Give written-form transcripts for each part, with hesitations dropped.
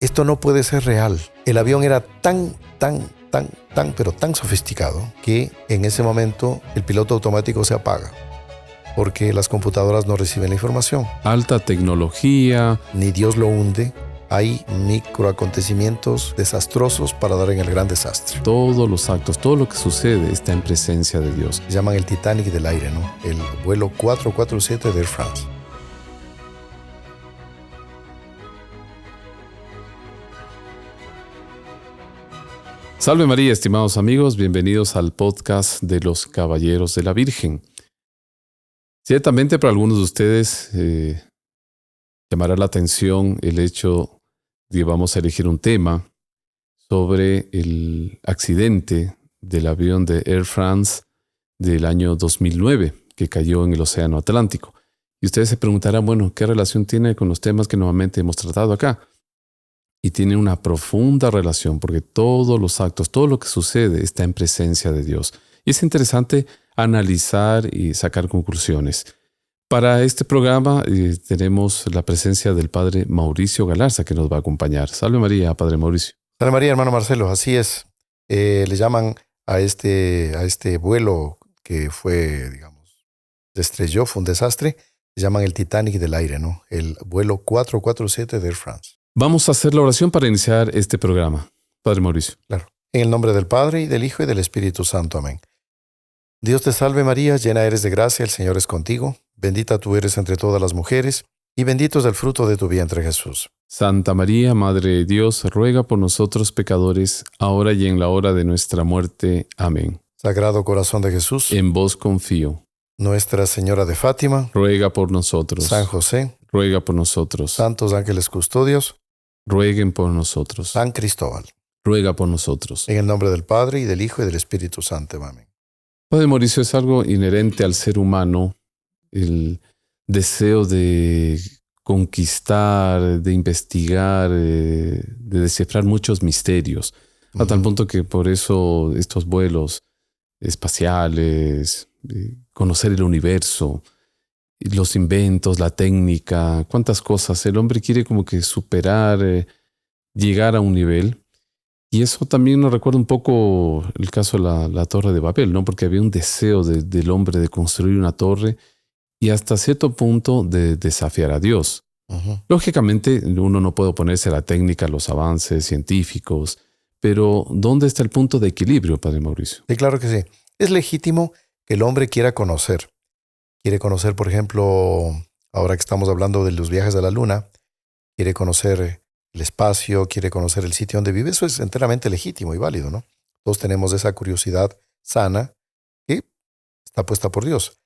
esto no puede ser real. El avión era tan sofisticado que en ese momento el piloto automático se apaga porque las computadoras no reciben la información. Alta tecnología. Ni Dios lo hunde. Hay microacontecimientos desastrosos para dar en el gran desastre. Todos los actos, todo lo que sucede está en presencia de Dios. Se llaman el Titanic del aire, ¿no? El vuelo 447 de Air France. Salve María, estimados amigos, bienvenidos al podcast de los Caballeros de la Virgen. Ciertamente para algunos de ustedes llamará la atención el hecho de que vamos a elegir un tema sobre el accidente del avión de Air France del año 2009 que cayó en el Océano Atlántico. Y ustedes se preguntarán, bueno, ¿qué relación tiene con los temas que normalmente hemos tratado acá? Y tiene una profunda relación porque todos los actos, todo lo que sucede está en presencia de Dios. Y es interesante analizar y sacar conclusiones. Para este programa tenemos la presencia del Padre Mauricio Galarza que nos va a acompañar. Salve María, Padre Mauricio. Salve María, hermano Marcelo, así es. Le llaman a este vuelo que fue, se estrelló, fue un desastre, le llaman el Titanic del aire, ¿no? El vuelo 447 de Air France. Vamos a hacer la oración para iniciar este programa. Padre Mauricio. Claro. En el nombre del Padre, y del Hijo, y del Espíritu Santo. Amén. Dios te salve María, llena eres de gracia, el Señor es contigo. Bendita tú eres entre todas las mujeres, y bendito es el fruto de tu vientre Jesús. Santa María, Madre de Dios, ruega por nosotros pecadores, ahora y en la hora de nuestra muerte. Amén. Sagrado Corazón de Jesús, en vos confío. Nuestra Señora de Fátima, ruega por nosotros. San José, ruega por nosotros. Santos ángeles custodios, rueguen por nosotros. San Cristóbal, ruega por nosotros. En el nombre del Padre, y del Hijo, y del Espíritu Santo. Amén. Padre Mauricio, es algo inherente al ser humano, el deseo de conquistar, de investigar, de descifrar muchos misterios, a tal punto que por eso estos vuelos espaciales, conocer el universo, los inventos, la técnica, cuántas cosas. El hombre quiere como que superar, llegar a un nivel. Y eso también nos recuerda un poco el caso de la Torre de Babel, ¿no? Porque había un deseo del hombre de construir una torre y hasta cierto punto de desafiar a Dios. Lógicamente, uno no puede oponerse a la técnica, a los avances científicos, pero ¿dónde está el punto de equilibrio, Padre Mauricio? Sí, claro que sí. Es legítimo que el hombre quiera conocer. Quiere conocer, por ejemplo, ahora que estamos hablando de los viajes a la Luna, quiere conocer el espacio, quiere conocer el sitio donde vive. Eso es enteramente legítimo y válido, ¿no? Todos tenemos esa curiosidad sana que está puesta por Dios.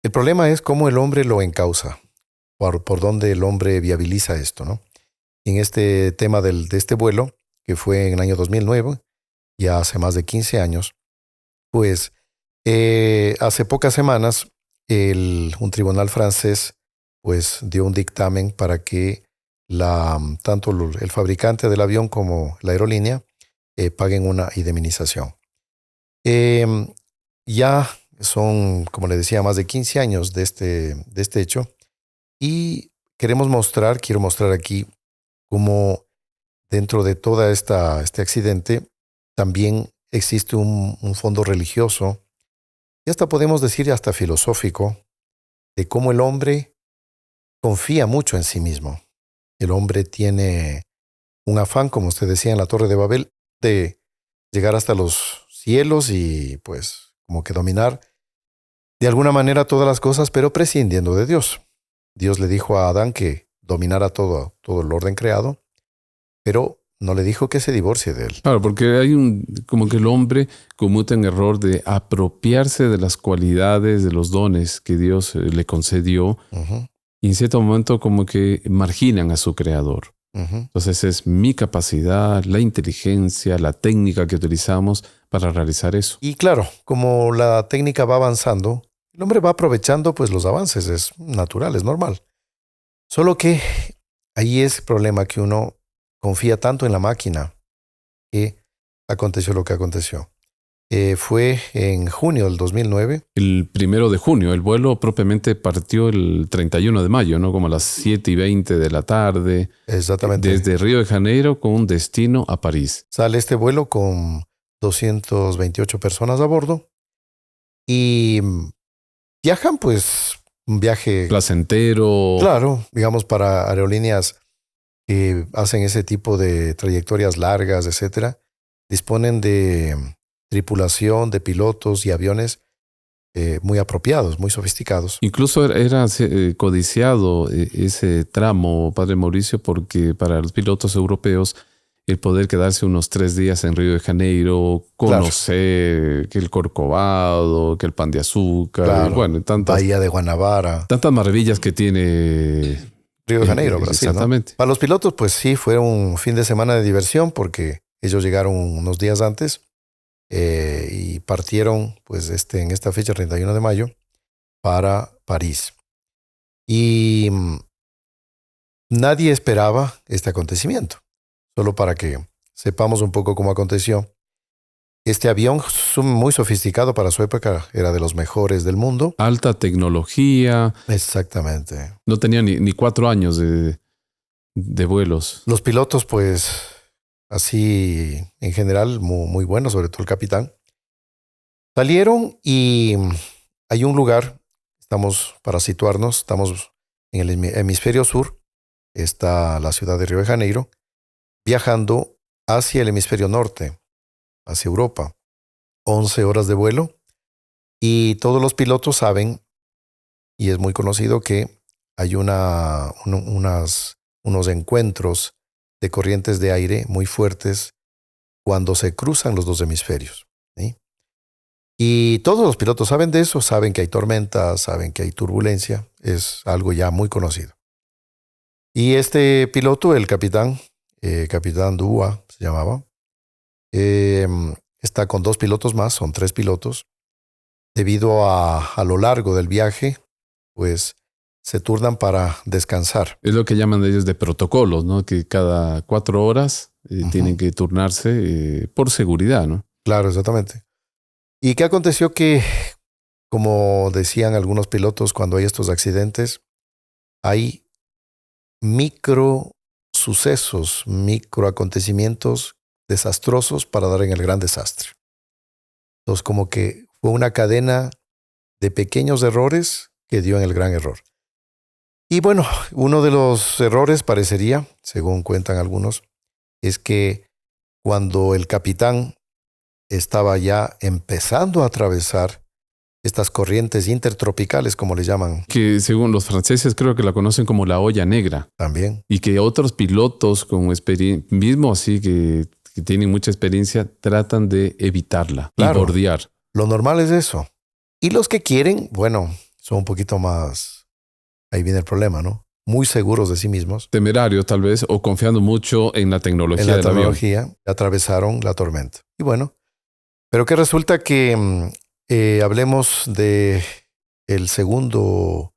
El problema es cómo el hombre lo encausa, por dónde el hombre viabiliza esto, ¿no? En este tema de este vuelo, que fue en el año 2009, ya hace más de 15 años, pues hace pocas semanas un tribunal francés pues dio un dictamen para que tanto el fabricante del avión como la aerolínea paguen una indemnización. Ya son, como le decía, más de 15 años de este hecho, y quiero mostrar aquí cómo dentro de todo este accidente también existe un fondo religioso, y hasta podemos decir hasta filosófico, de cómo el hombre confía mucho en sí mismo. El hombre tiene un afán, como usted decía en la Torre de Babel, de llegar hasta los cielos y pues como que dominar de alguna manera todas las cosas, pero prescindiendo de Dios. Dios le dijo a Adán que dominara todo el orden creado, pero no le dijo que se divorcie de él. Claro, porque hay como que el hombre comete un error de apropiarse de las cualidades, de los dones que Dios le concedió, y en cierto momento como que marginan a su creador. Entonces es mi capacidad, la inteligencia, la técnica que utilizamos para realizar eso. Y claro, como la técnica va avanzando, el hombre va aprovechando pues los avances, es natural, es normal. Solo que ahí es el problema, que uno confía tanto en la máquina que aconteció lo que aconteció. Fue en junio del 2009. El 1 de junio. El vuelo propiamente partió el 31 de mayo, ¿no? Como a las 7:20 de la tarde, Exactamente. desde Río de Janeiro con un destino a París. Sale este vuelo con 228 personas a bordo y viajan, pues, un viaje, Placentero. claro, digamos, para aerolíneas que hacen ese tipo de trayectorias largas, etcétera. Disponen de tripulación, de pilotos y aviones muy apropiados, muy sofisticados. Incluso era codiciado ese tramo, Padre Mauricio, porque para los pilotos europeos el poder quedarse unos 3 días en Río de Janeiro, conocer que el Corcovado, que el pan de azúcar, Claro. bueno, Bahía de Guanabara. tantas maravillas que tiene Río de Janeiro, Brasil, ¿no? exactamente. Para los pilotos, pues sí, fue un fin de semana de diversión porque ellos llegaron unos días antes y partieron pues en esta fecha, 31 de mayo, para París. Y nadie esperaba este acontecimiento. Solo para que sepamos un poco cómo aconteció. Este avión, muy sofisticado para su época, era de los mejores del mundo. Alta tecnología. Exactamente. No tenía ni 4 años de vuelos. Los pilotos, pues, así en general, muy, muy buenos, sobre todo el capitán. Salieron y hay un lugar, para situarnos, estamos en el hemisferio sur, está la ciudad de Río de Janeiro, viajando hacia el hemisferio norte, hacia Europa. 11 horas de vuelo y todos los pilotos saben, y es muy conocido, que hay unos encuentros de corrientes de aire muy fuertes cuando se cruzan los dos hemisferios, ¿sí? Y todos los pilotos saben de eso, saben que hay tormentas, saben que hay turbulencia, es algo ya muy conocido. Y este piloto, el capitán Dubois se llamaba, está con 2 pilotos más, son 3 pilotos. Debido a lo largo del viaje, pues se turnan para descansar. Es lo que llaman ellos de protocolos, ¿no? Que cada 4 horas tienen que turnarse por seguridad, ¿no? Claro, exactamente. ¿Y qué aconteció? Que, como decían algunos pilotos, cuando hay estos accidentes, hay micro sucesos, micro acontecimientos desastrosos para dar en el gran desastre. Entonces, como que fue una cadena de pequeños errores que dio en el gran error. Y bueno, uno de los errores parecería, según cuentan algunos, es que cuando el capitán estaba ya empezando a atravesar estas corrientes intertropicales, como le llaman. Que según los franceses creo que la conocen como la olla negra. También. Y que otros pilotos con experiencia, mismo así que tienen mucha experiencia, tratan de evitarla y bordear. Lo normal es eso. Y los que quieren, bueno, son un poquito más, ahí viene el problema, ¿no? Muy seguros de sí mismos. Temerarios tal vez, o confiando mucho en la tecnología del avión. En la tecnología, atravesaron la tormenta. Y bueno, pero que resulta que hablemos de el segundo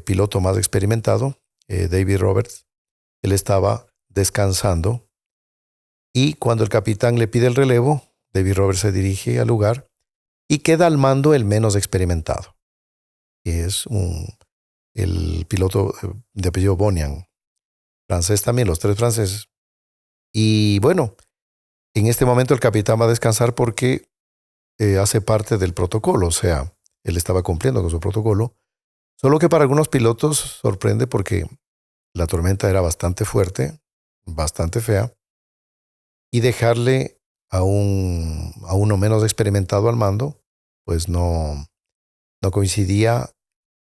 piloto más experimentado, David Roberts. Él estaba descansando y cuando el capitán le pide el relevo, David Roberts se dirige al lugar y queda al mando el menos experimentado, que es el piloto de apellido Bonian, francés también, los 3 franceses. Y bueno, en este momento el capitán va a descansar porque hace parte del protocolo, o sea, él estaba cumpliendo con su protocolo, solo que para algunos pilotos sorprende porque la tormenta era bastante fuerte, bastante fea, y dejarle a uno menos experimentado al mando, pues no coincidía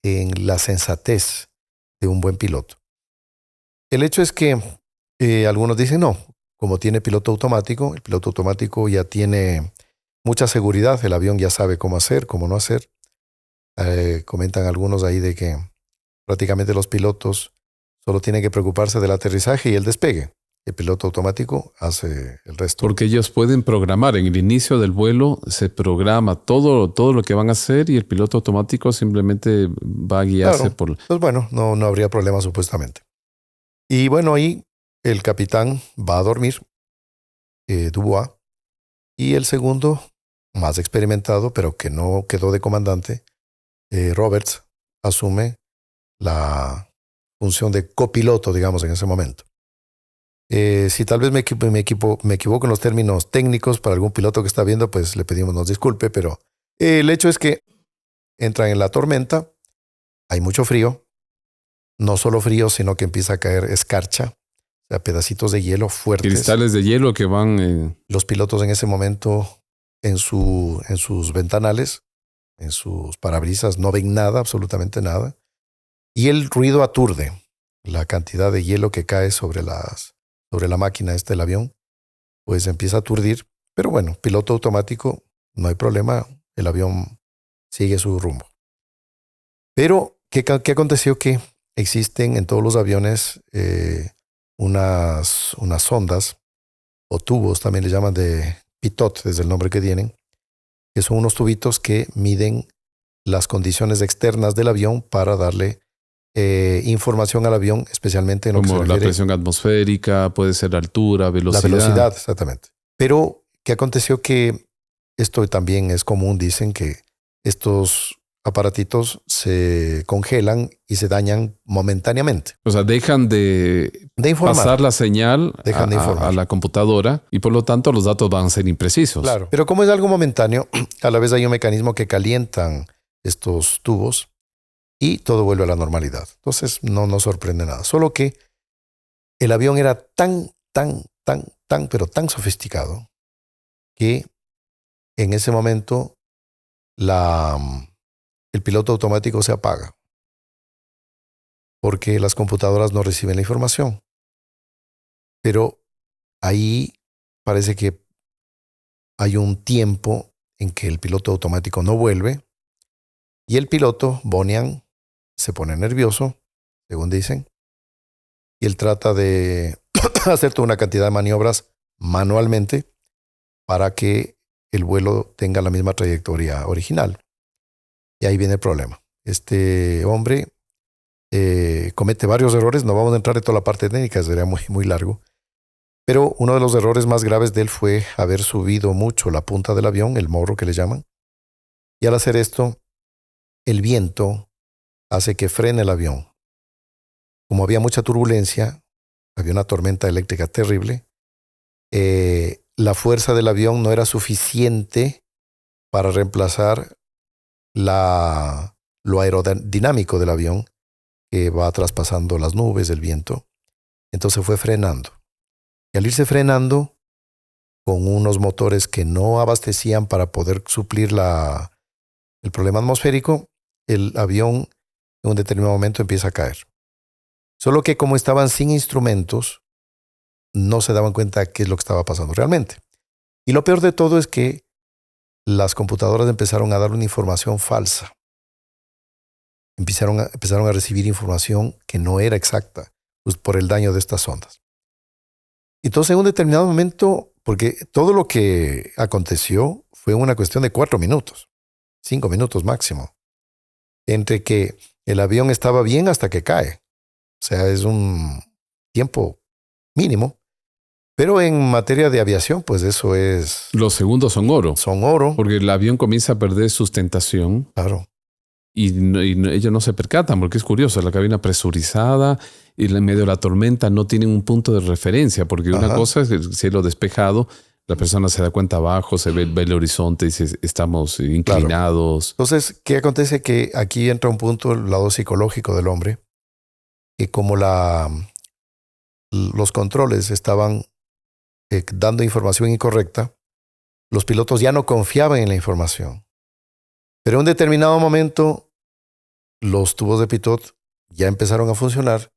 en la sensatez de un buen piloto. El hecho es que algunos dicen no, como tiene piloto automático, el piloto automático ya tiene mucha seguridad, el avión ya sabe cómo hacer, cómo no hacer. Comentan algunos ahí de que prácticamente los pilotos solo tienen que preocuparse del aterrizaje y el despegue. El piloto automático hace el resto. Porque ellos pueden programar. En el inicio del vuelo se programa todo lo que van a hacer y el piloto automático simplemente va a guiarse por... Pues bueno, no habría problema supuestamente. Y bueno, ahí el capitán va a dormir, Dubois, y el segundo más experimentado, pero que no quedó de comandante, Roberts, asume la función de copiloto, digamos, en ese momento. Si tal vez me equivoco en los términos técnicos para algún piloto que está viendo, pues le pedimos nos disculpe, pero el hecho es que entran en la tormenta, hay mucho frío, no solo frío, sino que empieza a caer escarcha, o sea, pedacitos de hielo fuertes. Cristales de hielo que van... Los pilotos en ese momento en sus ventanales, en sus parabrisas, no ven nada, absolutamente nada. Y el ruido aturde. La cantidad de hielo que cae sobre la máquina del avión, pues empieza a aturdir. Pero bueno, piloto automático, no hay problema, el avión sigue su rumbo. Pero, ¿qué aconteció? Que existen en todos los aviones unas sondas o tubos, también le llaman de pitot, desde el nombre que tienen, que son unos tubitos que miden las condiciones externas del avión para darle información al avión, especialmente en lo que se como refiere la presión atmosférica, puede ser la altura, velocidad. la velocidad, exactamente. Pero, ¿qué aconteció? Que esto también es común, dicen que estos aparatitos se congelan y se dañan momentáneamente. O sea, dejan de informar. pasar la señal Dejan de informar. a la computadora y por lo tanto los datos van a ser imprecisos. Claro. Pero como es algo momentáneo, a la vez hay un mecanismo que calientan estos tubos y todo vuelve a la normalidad. Entonces no nos sorprende nada. Solo que el avión era pero tan sofisticado que en ese momento el piloto automático se apaga porque las computadoras no reciben la información. Pero ahí parece que hay un tiempo en que el piloto automático no vuelve y el piloto, Bonian, se pone nervioso, según dicen, y él trata de hacer toda una cantidad de maniobras manualmente para que el vuelo tenga la misma trayectoria original. Y ahí viene el problema. Este hombre comete varios errores, no vamos a entrar en toda la parte técnica, sería muy, muy largo. Pero uno de los errores más graves de él fue haber subido mucho la punta del avión, el morro que le llaman. Y al hacer esto, el viento hace que frene el avión. Como había mucha turbulencia, había una tormenta eléctrica terrible, la fuerza del avión no era suficiente para reemplazar lo aerodinámico del avión, que va traspasando las nubes, el viento. Entonces fue frenando. Y al irse frenando, con unos motores que no abastecían para poder suplir el problema atmosférico, el avión en un determinado momento empieza a caer. Solo que como estaban sin instrumentos, no se daban cuenta de qué es lo que estaba pasando realmente. Y lo peor de todo es que las computadoras empezaron a dar una información falsa. Empezaron a recibir información que no era exacta, pues, por el daño de estas ondas. Entonces, en un determinado momento, porque todo lo que aconteció fue una cuestión de 4 minutos, 5 minutos máximo, entre que el avión estaba bien hasta que cae. O sea, es un tiempo mínimo. Pero en materia de aviación, pues eso es... Los segundos son oro. Son oro. Porque el avión comienza a perder sustentación. Claro. Y ellos no se percatan, porque es curioso, la cabina presurizada y en medio de la tormenta no tienen un punto de referencia, porque una cosa es el cielo despejado, la persona se da cuenta abajo, ve el horizonte y dice, estamos inclinados. Claro. Entonces, ¿qué acontece? Que aquí entra un punto, el lado psicológico del hombre, que como los controles estaban dando información incorrecta, los pilotos ya no confiaban en la información. Pero en un determinado momento, los tubos de pitot ya empezaron a funcionar,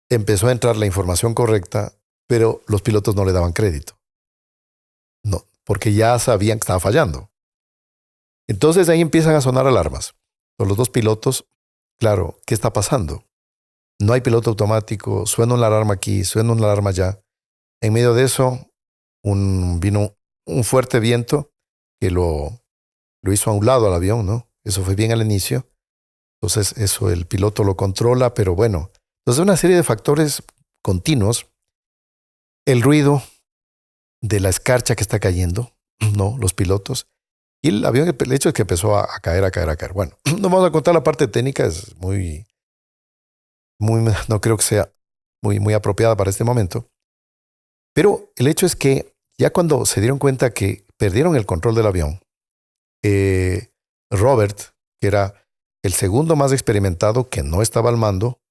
empezó a entrar la información correcta, pero los pilotos no le daban crédito. No, porque ya sabían que estaba fallando. Entonces ahí empiezan a sonar alarmas. Con los dos pilotos, claro, ¿qué está pasando? No hay piloto automático, suena una alarma aquí, suena una alarma allá. En medio de eso, vino un fuerte viento que lo hizo a un lado al avión, ¿no? Eso fue bien al inicio. Entonces, eso el piloto lo controla, pero bueno. Entonces, una serie de factores continuos. El ruido de la escarcha que está cayendo, ¿no? Los pilotos. Y el avión, el hecho es que empezó a caer, a caer, a caer. Bueno, no vamos a contar la parte técnica, es no creo que sea muy apropiada para este momento. Pero el hecho es que ya cuando se dieron cuenta que perdieron el control del avión, Robert, que era el segundo más experimentado que no estaba al mando,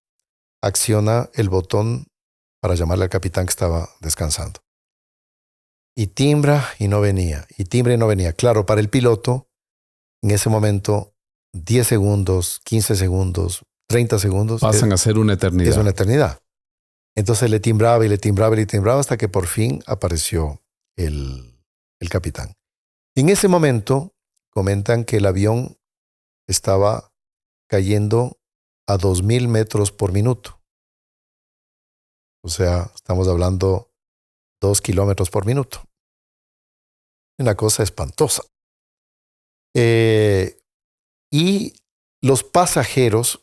acciona el botón para llamarle al capitán que estaba descansando. Y timbra y no venía, y timbra y no venía. Claro, para el piloto, en ese momento, 10 segundos, 15 segundos, 30 segundos. Pasan a ser una eternidad. Es una eternidad. Entonces le timbraba y le timbraba y le timbraba hasta que por fin apareció el capitán. En ese momento, comentan que el avión estaba cayendo a 2,000 metros por minuto. O sea, estamos hablando 2 kilómetros por minuto. Una cosa espantosa. Y los pasajeros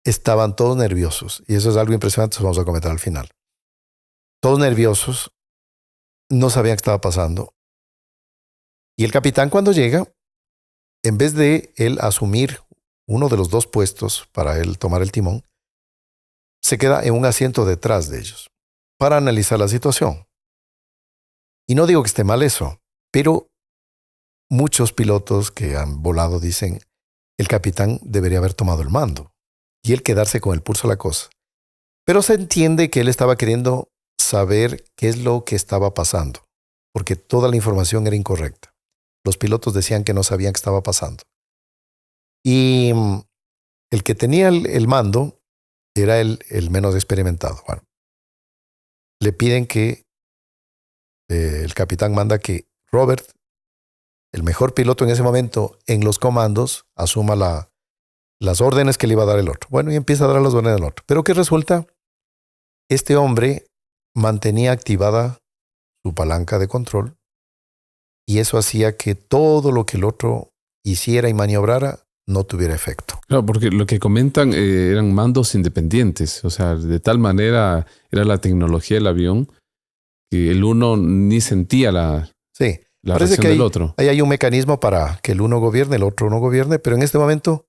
estaban todos nerviosos. Y eso es algo impresionante, eso vamos a comentar al final. Todos nerviosos, no sabían qué estaba pasando. Y el capitán cuando llega, en vez de él asumir uno de los dos puestos para él tomar el timón, se queda en un asiento detrás de ellos para analizar la situación. Y no digo que esté mal eso, pero muchos pilotos que han volado dicen el capitán debería haber tomado el mando y él quedarse con el pulso a la cosa. Pero se entiende que él estaba queriendo saber qué es lo que estaba pasando, porque toda la información era incorrecta. Los pilotos decían que no sabían qué estaba pasando. Y el que tenía el mando era el menos experimentado. Bueno, le piden que el capitán manda que Robert, el mejor piloto en ese momento en los comandos, asuma las órdenes que le iba a dar el otro. Bueno, y empieza a dar las órdenes al otro. Pero ¿qué resulta? Este hombre mantenía activada su palanca de control y eso hacía que todo lo que el otro hiciera y maniobrara no tuviera efecto. Claro, porque lo que comentan eran mandos independientes. O sea, de tal manera era la tecnología del avión que el uno ni sentía la parece reacción que del otro. Hay un mecanismo para que el uno gobierne, el otro no gobierne, pero en este momento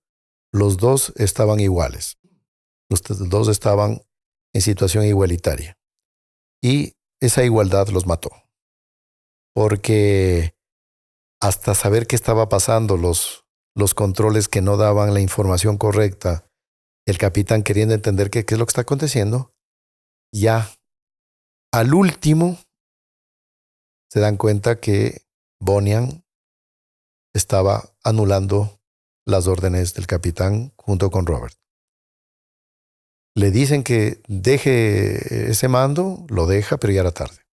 los dos estaban iguales. Los dos estaban en situación igualitaria. Y esa igualdad los mató. Porque hasta saber qué estaba pasando, los controles que no daban la información correcta, el capitán queriendo entender qué es lo que está aconteciendo, ya al último se dan cuenta que Bonian estaba anulando las órdenes del capitán junto con Robert. Le dicen que deje ese mando, lo deja, pero ya era tarde.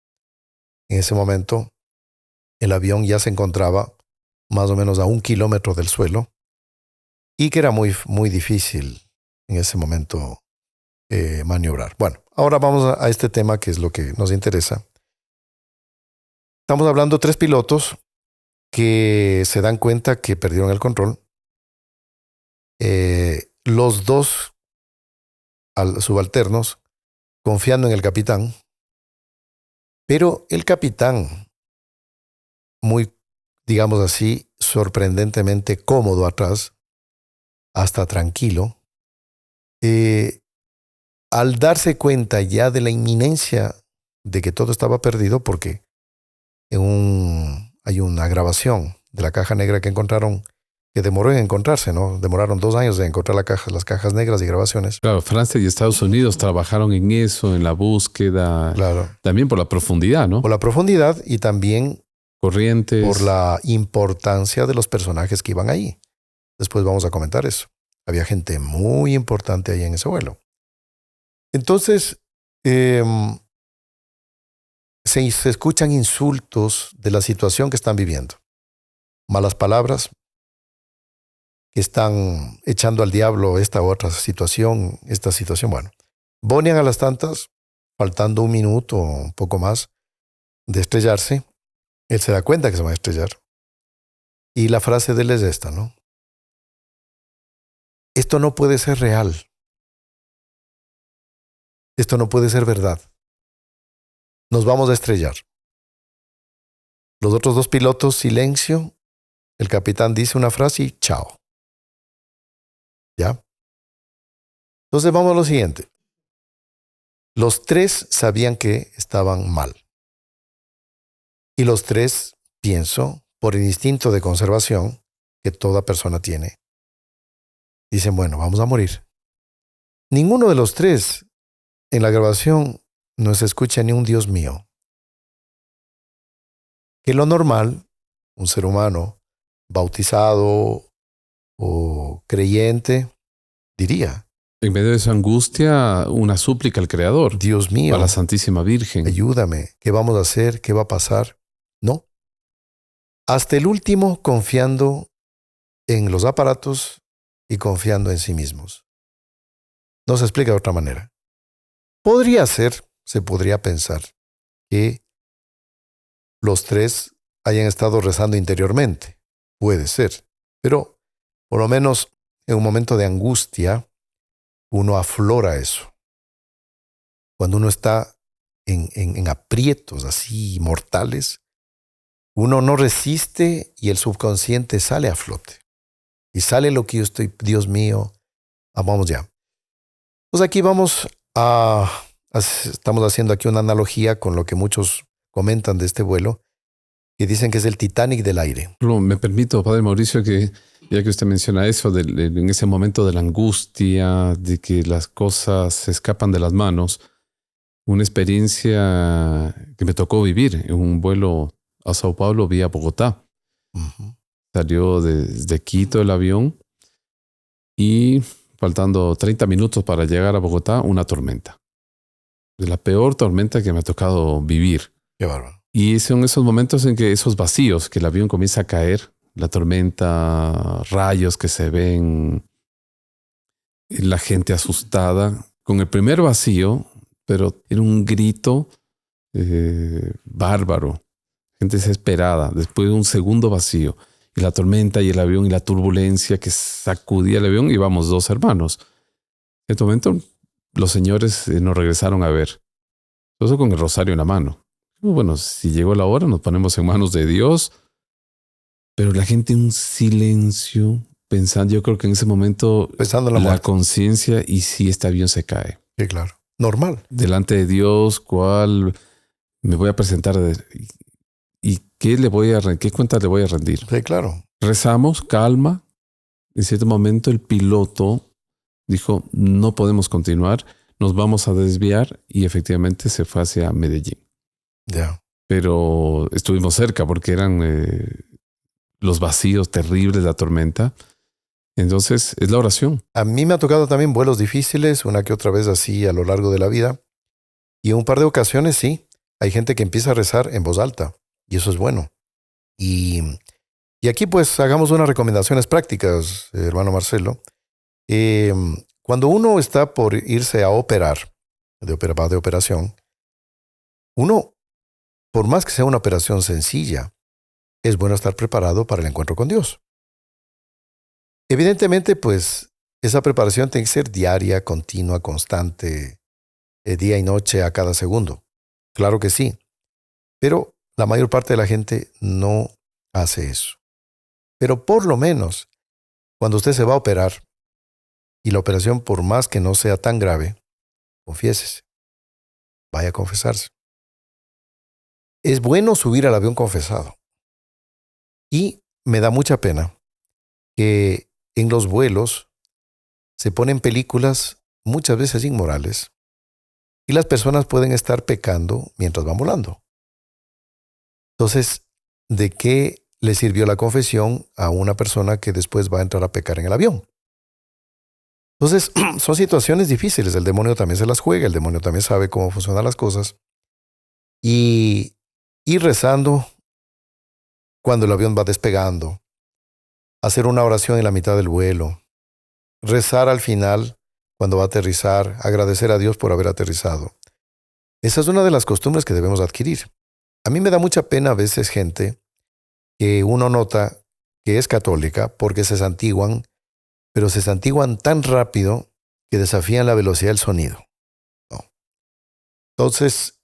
En ese momento, el avión ya se encontraba más o menos a 1 kilómetro del suelo y que era muy difícil en ese momento maniobrar. Bueno, ahora vamos a este tema que es lo que nos interesa. Estamos hablando de 3 pilotos que se dan cuenta que perdieron el control. Los 2 subalternos confiando en el capitán, pero el capitán, muy, digamos así, sorprendentemente cómodo atrás, hasta tranquilo, al darse cuenta ya de la inminencia de que todo estaba perdido, porque hay una grabación de la caja negra que encontraron, que demoró en encontrarse, ¿no? Demoraron 2 años de encontrar las cajas negras y grabaciones. Claro, Francia y Estados Unidos trabajaron en eso, en la búsqueda. Claro. También por la profundidad, ¿no? Por la profundidad y también corrientes. Por la importancia de los personajes que iban ahí. Después vamos a comentar eso. Había gente muy importante ahí en ese vuelo. Entonces, se escuchan insultos de la situación que están viviendo. Malas palabras que están echando al diablo esta situación. Bueno, Bonian a las tantas, faltando 1 minuto o un poco más de estrellarse, él se da cuenta que se va a estrellar. Y la frase de él es esta, ¿no? Esto no puede ser real. Esto no puede ser verdad. Nos vamos a estrellar. Los otros dos pilotos, silencio. El capitán dice una frase y chao. ¿Ya? Entonces vamos a lo siguiente. Los tres sabían que estaban mal. Y los tres, pienso, por el instinto de conservación que toda persona tiene, dicen, bueno, vamos a morir. Ninguno de los tres en la grabación no se escucha ni un Dios mío. Que lo normal, un ser humano bautizado o creyente, diría, En medio de esa angustia, una súplica al Creador, Dios mío, a la Santísima Virgen. ayúdame, ¿qué vamos a hacer? ¿Qué va a pasar? No. Hasta el último confiando en los aparatos y confiando en sí mismos. No se explica de otra manera. Podría ser, se podría pensar, que los tres hayan estado rezando interiormente. Puede ser. Pero, por lo menos, en un momento de angustia, uno aflora eso. Cuando uno está en aprietos así mortales, uno no resiste y el subconsciente sale a flote. Y sale lo que yo estoy, Dios mío, vamos ya. Pues aquí estamos haciendo aquí una analogía con lo que muchos comentan de este vuelo, que dicen que es el Titanic del aire. Me permito, Padre Mauricio, que ya que usted menciona eso, en ese momento de la angustia, de que las cosas se escapan de las manos, una experiencia que me tocó vivir en un vuelo a Sao Paulo vía Bogotá. Uh-huh. Salió desde Quito el avión y faltando 30 minutos para llegar a Bogotá, una tormenta. De la peor tormenta que me ha tocado vivir. Qué bárbaro. Y son esos momentos en que esos vacíos, que el avión comienza a caer, la tormenta, rayos que se ven, la gente asustada, con el primer vacío, pero era un grito bárbaro, gente desesperada, después de un segundo vacío, y la tormenta y el avión y la turbulencia que sacudía el avión, íbamos dos hermanos. En este momento los señores nos regresaron a ver, todo con el rosario en la mano. Bueno, si llegó la hora, nos ponemos en manos de Dios. Pero la gente en un silencio, pensando, yo creo que en ese momento, pensando en la la muerte. conciencia, y si este avión se cae. Sí, claro. Normal. Delante de Dios, ¿cuál me voy a presentar? ¿Y qué cuentas le voy a rendir? Sí, claro. Rezamos, calma. En cierto momento el piloto dijo, no podemos continuar, nos vamos a desviar, y efectivamente se fue hacia Medellín. Ya. Pero estuvimos cerca porque eran los vacíos terribles de la tormenta. Entonces es la oración. A mí me ha tocado también vuelos difíciles, una que otra vez así a lo largo de la vida. Y en un par de ocasiones sí, hay gente que empieza a rezar en voz alta. Y eso es bueno. Y aquí pues hagamos unas recomendaciones prácticas, hermano Marcelo. Cuando uno está por irse a operar, va de operación, uno, por más que sea una operación sencilla, es bueno estar preparado para el encuentro con Dios. Evidentemente, pues, esa preparación tiene que ser diaria, continua, constante, día y noche a cada segundo. Claro que sí. Pero la mayor parte de la gente no hace eso. Pero por lo menos, cuando usted se va a operar, y la operación por más que no sea tan grave, confiésese. Vaya a confesarse. Es bueno subir al avión confesado. Y me da mucha pena que en los vuelos se ponen películas muchas veces inmorales y las personas pueden estar pecando mientras van volando. Entonces, ¿de qué le sirvió la confesión a una persona que después va a entrar a pecar en el avión? Entonces, son situaciones difíciles. El demonio también se las juega, el demonio también sabe cómo funcionan las cosas. Y ir rezando cuando el avión va despegando, hacer una oración en la mitad del vuelo, rezar al final cuando va a aterrizar, agradecer a Dios por haber aterrizado. Esa es una de las costumbres que debemos adquirir. A mí me da mucha pena a veces gente que uno nota que es católica porque se santiguan, pero se santiguan tan rápido que desafían la velocidad del sonido. No. Entonces,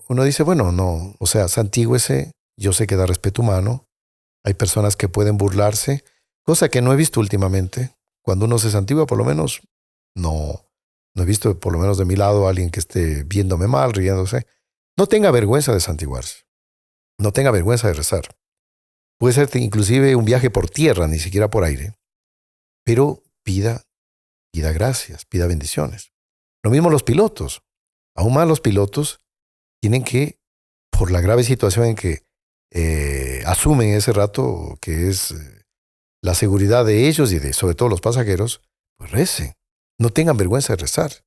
uno dice, bueno, no, o sea, santígüese yo sé que da respeto humano. Hay personas que pueden burlarse, cosa que no he visto últimamente. Cuando uno se santigua, por lo menos, no he visto, por lo menos de mi lado, a alguien que esté viéndome mal, riéndose. No tenga vergüenza de santiguarse. No tenga vergüenza de rezar. Puede ser inclusive un viaje por tierra, ni siquiera por aire. Pero pida gracias, pida bendiciones. Lo mismo los pilotos. Aún más los pilotos tienen que, por la grave situación en que asumen ese rato, que es la seguridad de ellos y de sobre todo los pasajeros, pues recen. No tengan vergüenza de rezar.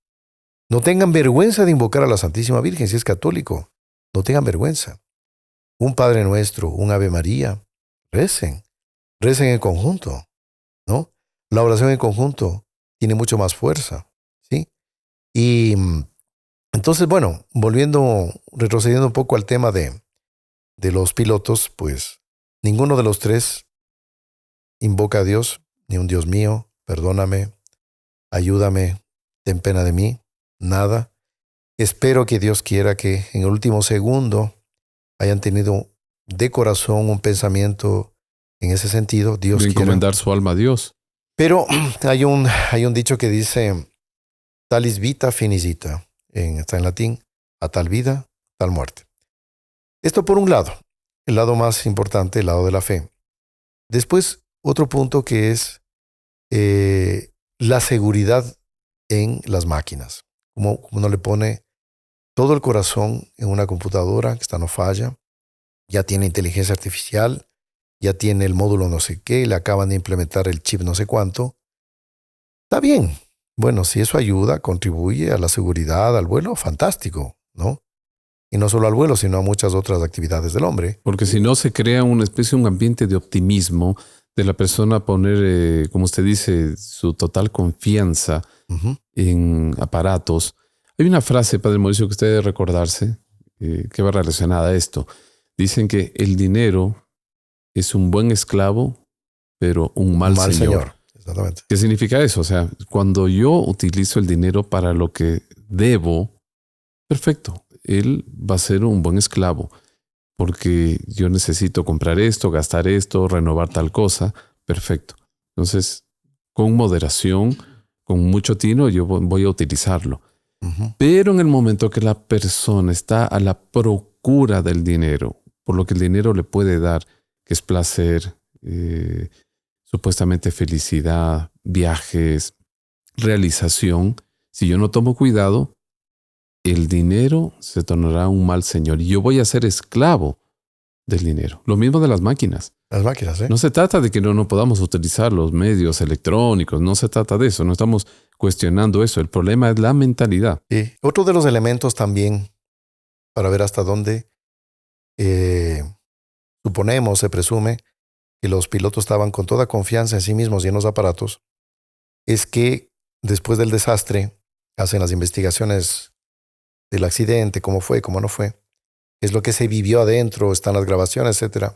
No tengan vergüenza de invocar a la Santísima Virgen si es católico. No tengan vergüenza. Un Padre Nuestro, un Ave María, recen. Recen en conjunto, ¿no? La oración en conjunto tiene mucho más fuerza, ¿sí? Y entonces, bueno, retrocediendo un poco al tema de los pilotos, pues ninguno de los tres invoca a Dios, ni un Dios mío, perdóname, ayúdame, ten pena de mí, nada. Espero que Dios quiera que en el último segundo hayan tenido de corazón un pensamiento en ese sentido. Dios de quiera. encomendar su alma a Dios. Pero hay un dicho que dice, talis vita finis vita, está en latín, a tal vida, tal muerte. Esto por un lado, el lado más importante, el lado de la fe. Después, otro punto que es la seguridad en las máquinas. Como uno le pone todo el corazón en una computadora, que esta no falla, ya tiene inteligencia artificial, ya tiene el módulo no sé qué, le acaban de implementar el chip no sé cuánto. Está bien. Bueno, si eso ayuda, contribuye a la seguridad, al vuelo, fantástico, ¿no? Y no solo al vuelo, sino a muchas otras actividades del hombre. Porque si no se crea una especie, un ambiente de optimismo, de la persona poner, como usted dice, su total confianza en aparatos. Hay una frase, Padre Mauricio, que usted debe recordarse, que va relacionada a esto. Dicen que el dinero es un buen esclavo, pero un mal señor. Exactamente. ¿Qué significa eso? O sea, cuando yo utilizo el dinero para lo que debo, perfecto, él va a ser un buen esclavo, porque yo necesito comprar esto, gastar esto, renovar tal cosa, perfecto. Entonces, con moderación, con mucho tino, yo voy a utilizarlo. Pero en el momento que la persona está a la procura del dinero, por lo que el dinero le puede dar, que es placer, supuestamente felicidad, viajes, realización, si yo no tomo cuidado, el dinero se tornará un mal señor y yo voy a ser esclavo del dinero. Lo mismo de las máquinas. Las máquinas, ¿eh? No se trata de que no podamos utilizar los medios electrónicos, no se trata de eso, no estamos cuestionando eso. El problema es la mentalidad. Sí. Otro de los elementos también, para ver hasta dónde suponemos, se presume, que los pilotos estaban con toda confianza en sí mismos y en los aparatos, es que después del desastre hacen las investigaciones del accidente, cómo fue, cómo no fue, es lo que se vivió adentro, están las grabaciones, etc.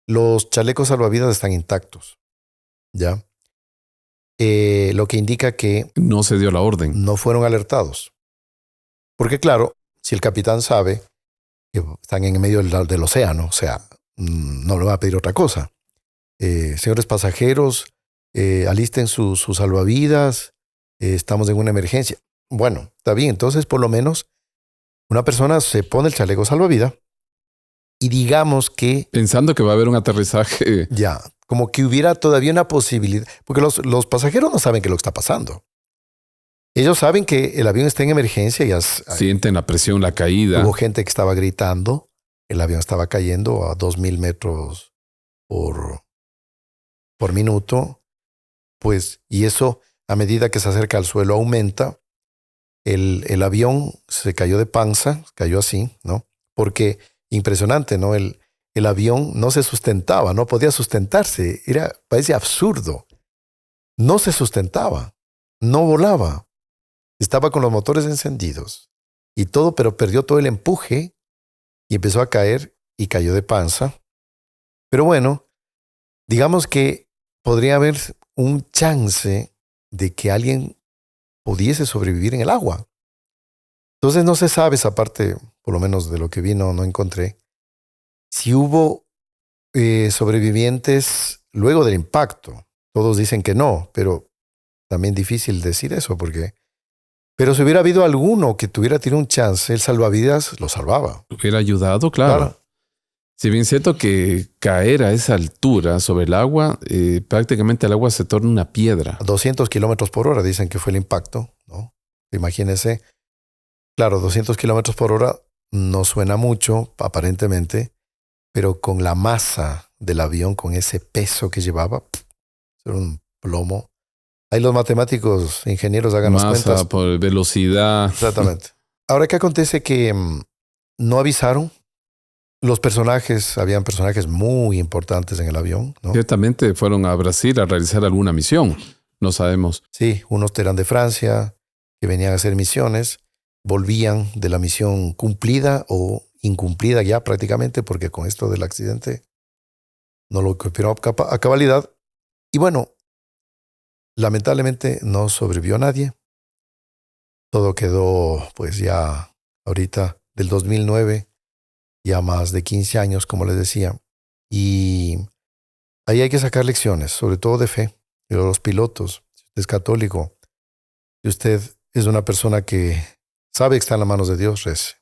Los chalecos salvavidas están intactos, ¿ya? Lo que indica que no se dio la orden. No fueron alertados. Porque claro, si el capitán sabe que están en medio del océano, o sea, no le va a pedir otra cosa. Señores pasajeros, alisten sus salvavidas, estamos en una emergencia. Bueno, está bien, entonces por lo menos una persona se pone el chaleco salvavidas y digamos que... Pensando que va a haber un aterrizaje. Ya, como que hubiera todavía una posibilidad, porque los pasajeros no saben qué es lo que está pasando. Ellos saben que el avión está en emergencia. Sienten la presión, la caída. Hubo gente que estaba gritando, el avión estaba cayendo a 2,000 metros por minuto, pues, y eso a medida que se acerca al suelo aumenta. El avión se cayó de panza, cayó así, ¿no? Porque impresionante, ¿no? El avión no se sustentaba, no podía sustentarse, parece absurdo. No se sustentaba, no volaba, estaba con los motores encendidos y todo, pero perdió todo el empuje y empezó a caer y cayó de panza. Pero bueno, digamos que podría haber un chance de que alguien pudiese sobrevivir en el agua. Entonces no se sabe esa parte, por lo menos de lo que vi no encontré, si hubo sobrevivientes luego del impacto. Todos dicen que no, pero también difícil decir eso porque... Pero si hubiera habido alguno que tuviera tenido un chance, el salvavidas lo salvaba. Hubiera ayudado, claro. Si bien es cierto que caer a esa altura sobre el agua, prácticamente el agua se torna una piedra. A 200 kilómetros por hora dicen que fue el impacto, ¿no? Imagínense. Claro, 200 kilómetros por hora no suena mucho, aparentemente, pero con la masa del avión, con ese peso que llevaba, era un plomo. Ahí los matemáticos, ingenieros, hagan las cuentas. Masa por velocidad. Exactamente. Ahora, ¿qué acontece? Que no avisaron. Los personajes, habían personajes muy importantes en el avión, ¿no? Ciertamente fueron a Brasil a realizar alguna misión. No sabemos. Sí, unos eran de Francia, que venían a hacer misiones, volvían de la misión cumplida o incumplida ya prácticamente, porque con esto del accidente no lo cumplieron a cabalidad. Y bueno, lamentablemente no sobrevivió nadie. Todo quedó, pues ya ahorita, del 2009, ya más de 15 años, como les decía. Y ahí hay que sacar lecciones, sobre todo de fe. Y los pilotos, si usted es católico, si usted es una persona que sabe que está en las manos de Dios, rece.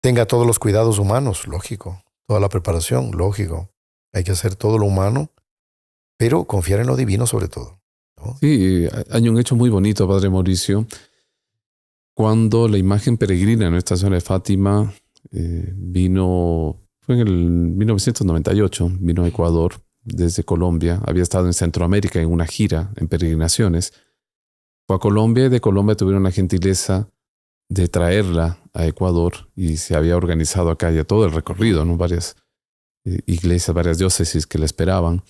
Tenga todos los cuidados humanos, lógico. Toda la preparación, lógico. Hay que hacer todo lo humano, pero confiar en lo divino sobre todo, ¿no? Sí, hay un hecho muy bonito, Padre Mauricio. Cuando la imagen peregrina en Nuestra Señora de Fátima vino, fue en el 1998, vino a Ecuador desde Colombia. Había estado en Centroamérica en una gira en peregrinaciones. Fue a Colombia y de Colombia tuvieron la gentileza de traerla a Ecuador y se había organizado acá ya todo el recorrido, ¿no? Varias iglesias, varias diócesis que la esperaban.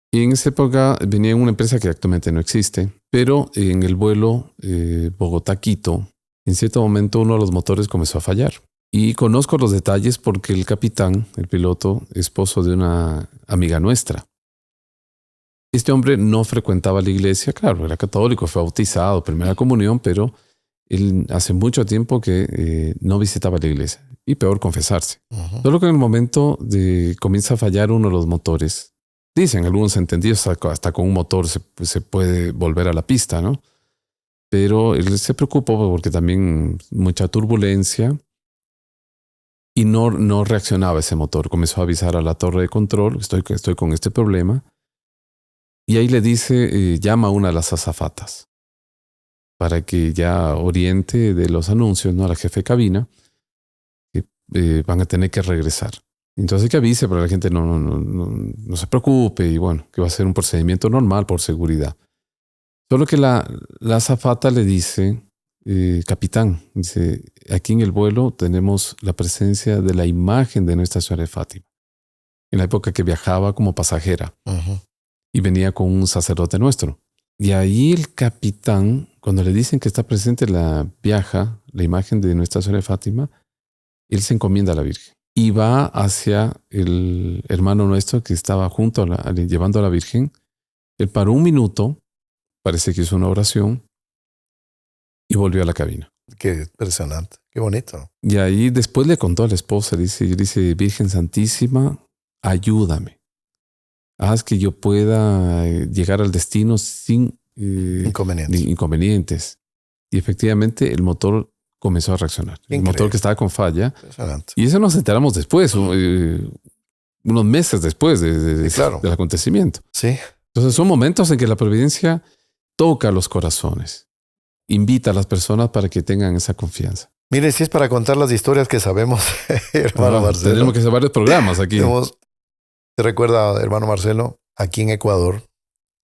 Y en esa época venía una empresa que actualmente no existe, pero en el vuelo Bogotá-Quito, en cierto momento uno de los motores comenzó a fallar. Y conozco los detalles porque el capitán, el piloto, esposo de una amiga nuestra. Este hombre no frecuentaba la iglesia, claro, era católico, fue bautizado, primera comunión, pero él hace mucho tiempo que no visitaba la iglesia. Y peor, confesarse. Solo que en el momento comienza a fallar uno de los motores. Dicen algunos entendidos, hasta con un motor se puede volver a la pista, ¿no? Pero él se preocupó porque también mucha turbulencia y no reaccionaba ese motor. Comenzó a avisar a la torre de control, estoy con este problema. Y ahí le dice, llama a una de las azafatas para que ya oriente de los anuncios, ¿no? A la jefe de cabina, que van a tener que regresar. Entonces que avise, pero la gente no se preocupe y bueno, que va a ser un procedimiento normal por seguridad. Solo que la azafata le dice, capitán, dice, aquí en el vuelo tenemos la presencia de la imagen de Nuestra Señora de Fátima. En la época que viajaba como pasajera y venía con un sacerdote nuestro. Y ahí el capitán, cuando le dicen que está presente la imagen de Nuestra Señora de Fátima, él se encomienda a la Virgen. Y va hacia el hermano nuestro que estaba junto llevando a la Virgen. Él paró un minuto, parece que hizo una oración, y volvió a la cabina. Qué impresionante, qué bonito. Y ahí después le contó a la esposa, dice, Virgen Santísima, ayúdame. Haz que yo pueda llegar al destino sin inconvenientes. Y efectivamente el motor comenzó a reaccionar. Increíble. El motor que estaba con falla. Y eso nos enteramos después, unos meses después del acontecimiento. Sí. Entonces son momentos en que la providencia toca los corazones, invita a las personas para que tengan esa confianza. Mire, si es para contar las historias que sabemos, hermano Marcelo. Tenemos que hacer varios programas aquí. ¿Te recuerda, hermano Marcelo? Aquí en Ecuador,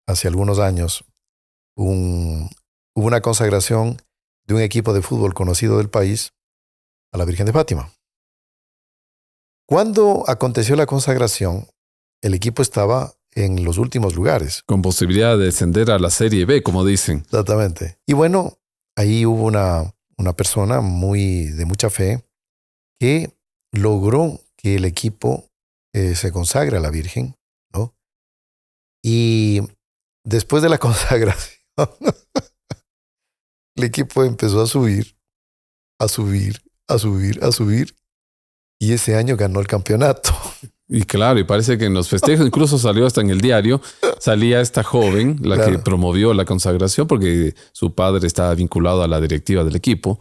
hace algunos años, hubo una consagración de un equipo de fútbol conocido del país a la Virgen de Fátima. Cuando aconteció la consagración, el equipo estaba en los últimos lugares. Con posibilidad de descender a la Serie B, como dicen. Exactamente. Y bueno, ahí hubo una persona de mucha fe que logró que el equipo se consagre a la Virgen, ¿no? Y después de la consagración, el equipo empezó a subir Y ese año ganó el campeonato. Y claro, y parece que en los festejos, incluso salió hasta en el diario, salía esta joven, la Claro. que promovió la consagración, porque su padre estaba vinculado a la directiva del equipo.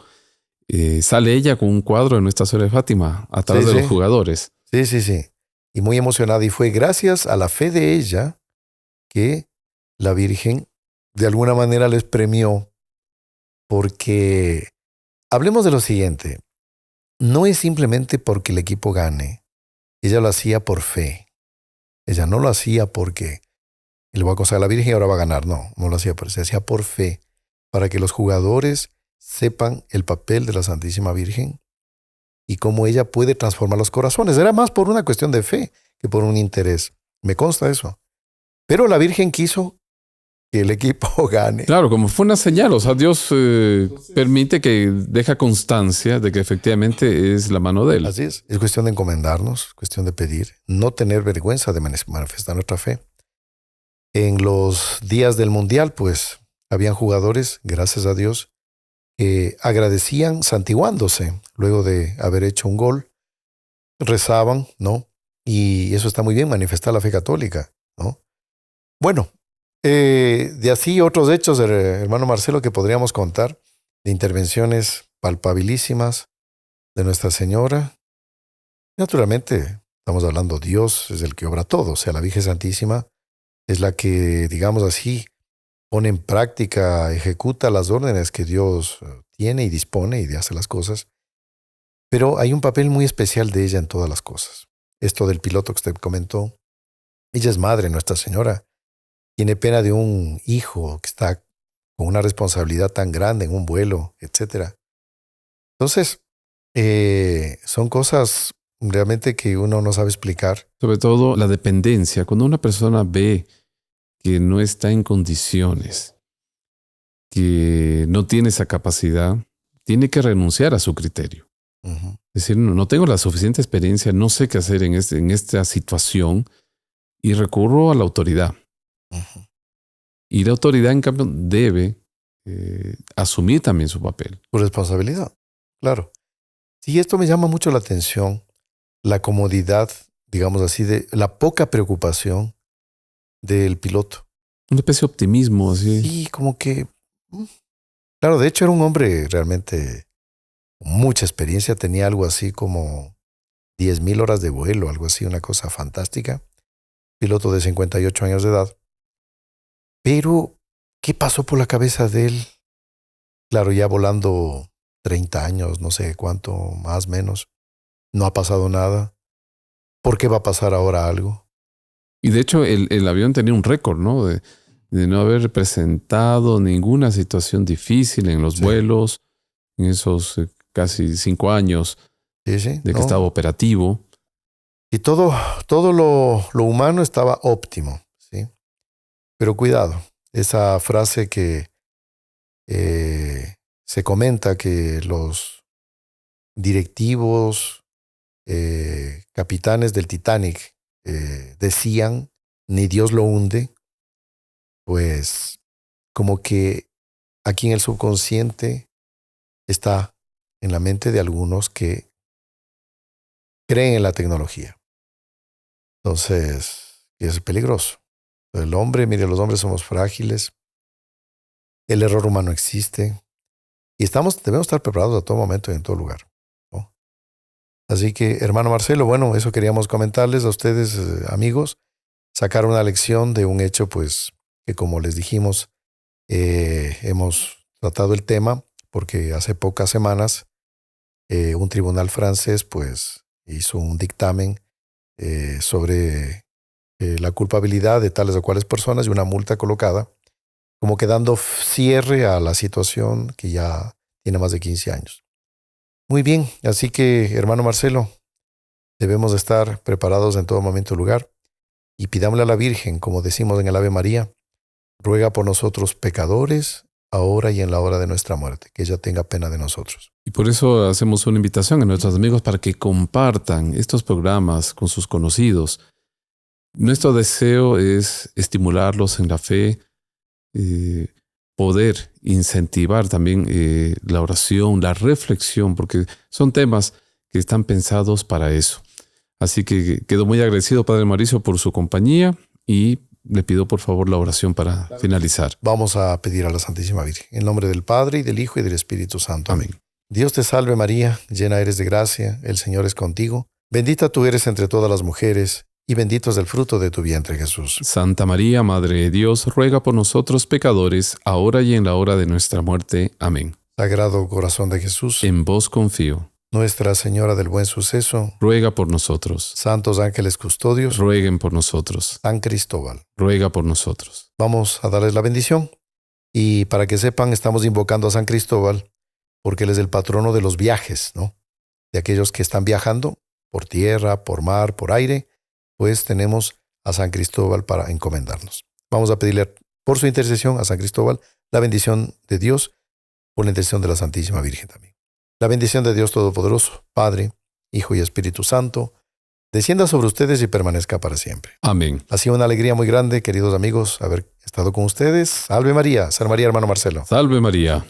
Sale ella con un cuadro de Nuestra Señora de Fátima atrás Sí, de sí. los jugadores. Sí, sí, sí. Y muy emocionada. Y fue gracias a la fe de ella que la Virgen de alguna manera les premió, porque hablemos de lo siguiente. No es simplemente porque el equipo gane. Ella lo hacía por fe. Ella no lo hacía porque le voy a consagrar a la Virgen y ahora va a ganar. No lo hacía por eso. Se hacía por fe, para que los jugadores sepan el papel de la Santísima Virgen y cómo ella puede transformar los corazones. Era más por una cuestión de fe que por un interés. Me consta eso. Pero la Virgen quiso que el equipo gane. Claro, como fue una señal, o sea, Dios permite que deja constancia de que efectivamente es la mano de él. Así es. Es cuestión de encomendarnos, cuestión de pedir, no tener vergüenza de manifestar nuestra fe. En los días del Mundial, pues, habían jugadores, gracias a Dios, que agradecían santiguándose luego de haber hecho un gol, rezaban, ¿no? Y eso está muy bien, manifestar la fe católica, ¿no? Bueno, de así otros hechos, hermano Marcelo, que podríamos contar, de intervenciones palpabilísimas de Nuestra Señora. Naturalmente, estamos hablando, Dios es el que obra todo, o sea, la Virgen Santísima es la que, digamos así, pone en práctica, ejecuta las órdenes que Dios tiene y dispone y hace las cosas. Pero hay un papel muy especial de ella en todas las cosas. Esto del piloto que usted comentó, ella es madre, Nuestra Señora. Tiene pena de un hijo que está con una responsabilidad tan grande en un vuelo, etc. Entonces, son cosas realmente que uno no sabe explicar. Sobre todo la dependencia. Cuando una persona ve que no está en condiciones, que no tiene esa capacidad, tiene que renunciar a su criterio. Uh-huh. Es decir, no tengo la suficiente experiencia, no sé qué hacer en esta situación y recurro a la autoridad. Uh-huh. Y la autoridad, en cambio, debe asumir también su papel. Su responsabilidad, claro. Sí, esto me llama mucho la atención, la comodidad, digamos así, de la poca preocupación del piloto. Una especie de optimismo, así. Sí, como que... Claro, de hecho era un hombre realmente con mucha experiencia, tenía algo así como 10,000 horas de vuelo, algo así, una cosa fantástica. Piloto de 58 años de edad. Pero, ¿qué pasó por la cabeza de él? Claro, ya volando 30 años, no sé cuánto, más o menos. No ha pasado nada. ¿Por qué va a pasar ahora algo? Y de hecho, el avión tenía un récord, ¿no? De no haber presentado ninguna situación difícil en los vuelos, en esos casi 5 años Sí, de que estaba operativo. Y todo lo humano estaba óptimo, ¿sí? Pero cuidado, esa frase que se comenta que los directivos, capitanes del Titanic decían, ni Dios lo hunde, pues como que aquí en el subconsciente está en la mente de algunos que creen en la tecnología. Entonces, es peligroso. El hombre, mire, los hombres somos frágiles, el error humano existe y debemos estar preparados a todo momento y en todo lugar, ¿no? Así que, hermano Marcelo, bueno, eso queríamos comentarles a ustedes, amigos, sacar una lección de un hecho, pues, que como les dijimos, hemos tratado el tema porque hace pocas semanas un tribunal francés, pues, hizo un dictamen sobre la culpabilidad de tales o cuales personas y una multa colocada, como que dando cierre a la situación que ya tiene más de 15 años. Muy bien, así que, hermano Marcelo, debemos estar preparados en todo momento y lugar y pidámosle a la Virgen, como decimos en el Ave María, ruega por nosotros pecadores, ahora y en la hora de nuestra muerte, que ella tenga pena de nosotros. Y por eso hacemos una invitación a nuestros amigos para que compartan estos programas con sus conocidos. Nuestro deseo es estimularlos en la fe, poder incentivar también la oración, la reflexión, porque son temas que están pensados para eso. Así que quedo muy agradecido, Padre Mauricio, por su compañía y le pido por favor la oración para finalizar. Vamos a pedir a la Santísima Virgen, en nombre del Padre, y del Hijo, y del Espíritu Santo. Amén. Dios te salve María, llena eres de gracia, el Señor es contigo. Bendita tú eres entre todas las mujeres, y bendito es el fruto de tu vientre, Jesús. Santa María, Madre de Dios, ruega por nosotros pecadores, ahora y en la hora de nuestra muerte. Amén. Sagrado Corazón de Jesús, En vos confío. Nuestra Señora del Buen Suceso, Ruega por nosotros. Santos ángeles custodios, Rueguen por nosotros. San Cristóbal. Ruega por nosotros. Vamos a darles la bendición. Y para que sepan, estamos invocando a San Cristóbal porque él es el patrono de los viajes, ¿no? De aquellos que están viajando por tierra, por mar, por aire, pues tenemos a San Cristóbal para encomendarnos. Vamos a pedirle por su intercesión a San Cristóbal la bendición de Dios por la intercesión de la Santísima Virgen también. La bendición de Dios Todopoderoso, Padre, Hijo y Espíritu Santo, descienda sobre ustedes y permanezca para siempre. Amén. Ha sido una alegría muy grande, queridos amigos, haber estado con ustedes. Salve María, San María, hermano Marcelo. Salve María.